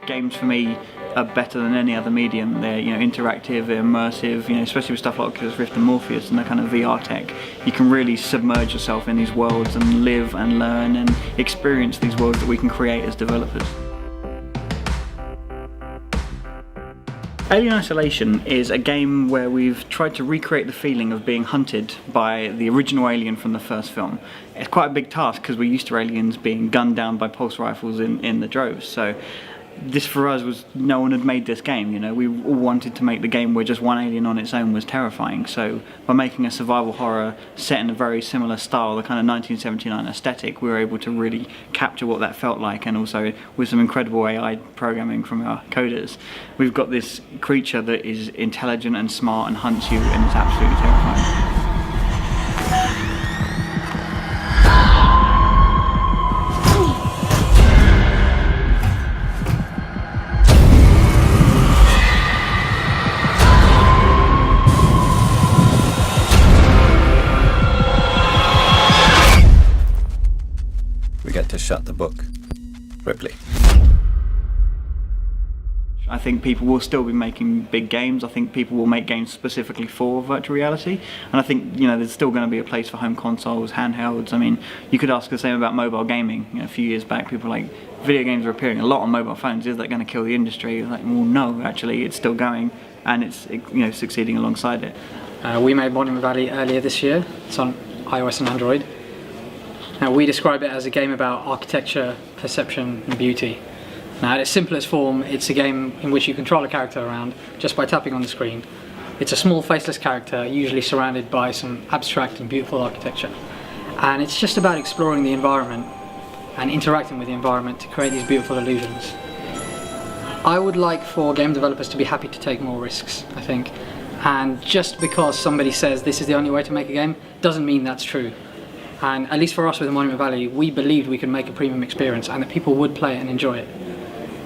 Games for me are better than any other medium. They're interactive, they're immersive, especially with stuff like Oculus Rift and Morpheus and the kind of VR tech. You can really submerge yourself in these worlds and live and learn and experience these worlds that we can create as developers. Alien Isolation is a game where we've tried to recreate the feeling of being hunted by the original alien from the first film. It's quite a big task because we're used to aliens being gunned down by pulse rifles in the droves. So this for us was, no one had made this game, we all wanted to make the game where just one alien on its own was terrifying. So by making a survival horror set in a very similar style, the kind of 1979 aesthetic, we were able to really capture what that felt like, and also with some incredible AI programming from our coders, we've got this creature that is intelligent and smart and hunts you, and it's absolutely terrifying. To shut the book. Ripley. I think people will still be making big games. I think people will make games specifically for virtual reality, and I think there's still going to be a place for home consoles, handhelds. I mean, you could ask the same about mobile gaming. A few years back, people were like, video games are appearing a lot on mobile phones. Is that going to kill the industry? Like, well, no, actually, it's still going, and it's succeeding alongside it. We made Monument Valley earlier this year. It's on iOS and Android. Now, we describe it as a game about architecture, perception and beauty. Now, at its simplest form, it's a game in which you control a character around just by tapping on the screen. It's a small faceless character, usually surrounded by some abstract and beautiful architecture. And it's just about exploring the environment and interacting with the environment to create these beautiful illusions. I would like for game developers to be happy to take more risks, I think. And just because somebody says this is the only way to make a game, doesn't mean that's true. And at least for us with Monument Valley, we believed we could make a premium experience and that people would play it and enjoy it.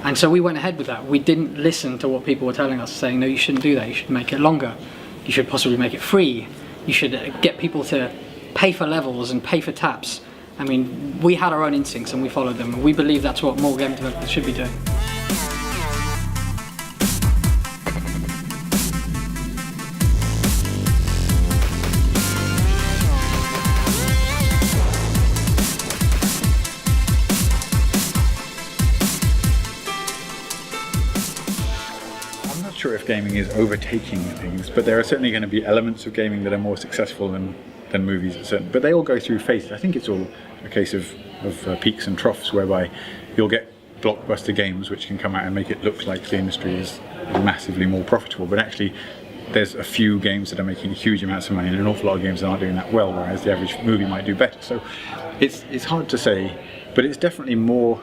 And so we went ahead with that. We didn't listen to what people were telling us, saying, no, you shouldn't do that, you should make it longer. You should possibly make it free. You should get people to pay for levels and pay for taps. I mean, we had our own instincts and we followed them. And we believe that's what more game developers should be doing. Sure if gaming is overtaking things, but there are certainly going to be elements of gaming that are more successful than movies, but they all go through phases. I think it's all a case of peaks and troughs, whereby you'll get blockbuster games which can come out and make it look like the industry is massively more profitable, but actually there's a few games that are making huge amounts of money and an awful lot of games that aren't doing that well, whereas the average movie might do better. So it's hard to say, but it's definitely more.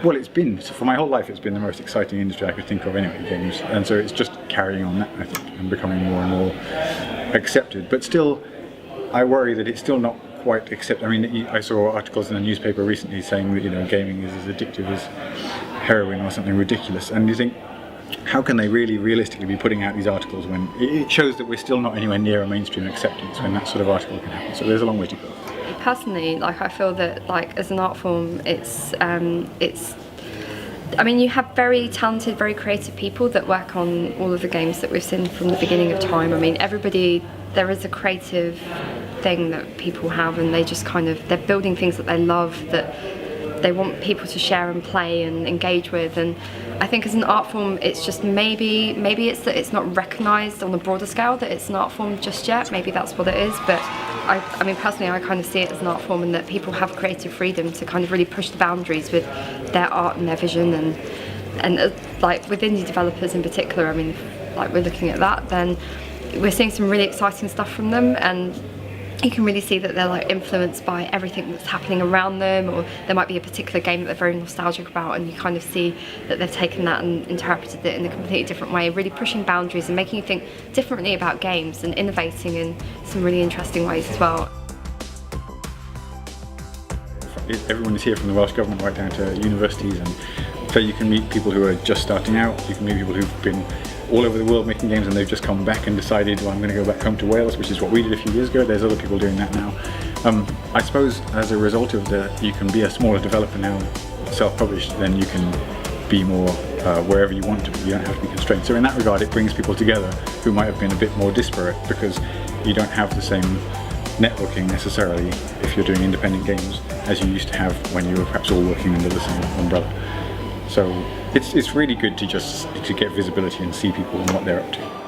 Well, for my whole life, it's been the most exciting industry I could think of anyway, games. And so it's just carrying on that, I think, and becoming more and more accepted. But still, I worry that it's still not quite accepted. I mean, I saw articles in the newspaper recently saying that, gaming is as addictive as heroin or something ridiculous. And you think, how can they really realistically be putting out these articles when it shows that we're still not anywhere near a mainstream acceptance when that sort of article can happen? So there's a long way to go. Personally, I feel that as an art form, I mean, you have very talented, very creative people that work on all of the games that we've seen from the beginning of time. I mean, there is a creative thing that people have, and they just they're building things that they love, that they want people to share and play and engage with. And I think as an art form, it's just maybe it's that it's not recognised on a broader scale that it's an art form just yet. Maybe that's what it is, but I mean, personally, I see it as an art form, and that people have creative freedom to really push the boundaries with their art and their vision, and with indie developers in particular. I mean, we're looking at that, then we're seeing some really exciting stuff from them, and you can really see that they're influenced by everything that's happening around them, or there might be a particular game that they're very nostalgic about, and you see that they've taken that and interpreted it in a completely different way, really pushing boundaries and making you think differently about games and innovating in some really interesting ways as well. Everyone is here from the Welsh Government right down to universities, and so you can meet people who are just starting out, you can meet people who've been all over the world making games and they've just come back and decided, well, I'm going to go back home to Wales, which is what we did a few years ago. There's other people doing that now. I suppose as a result of you can be a smaller developer now, self-published, then you can be more wherever you want to be. You don't have to be constrained. So in that regard, it brings people together who might have been a bit more disparate, because you don't have the same networking necessarily if you're doing independent games as you used to have when you were perhaps all working under the same umbrella. So it's really good to get visibility and see people and what they're up to.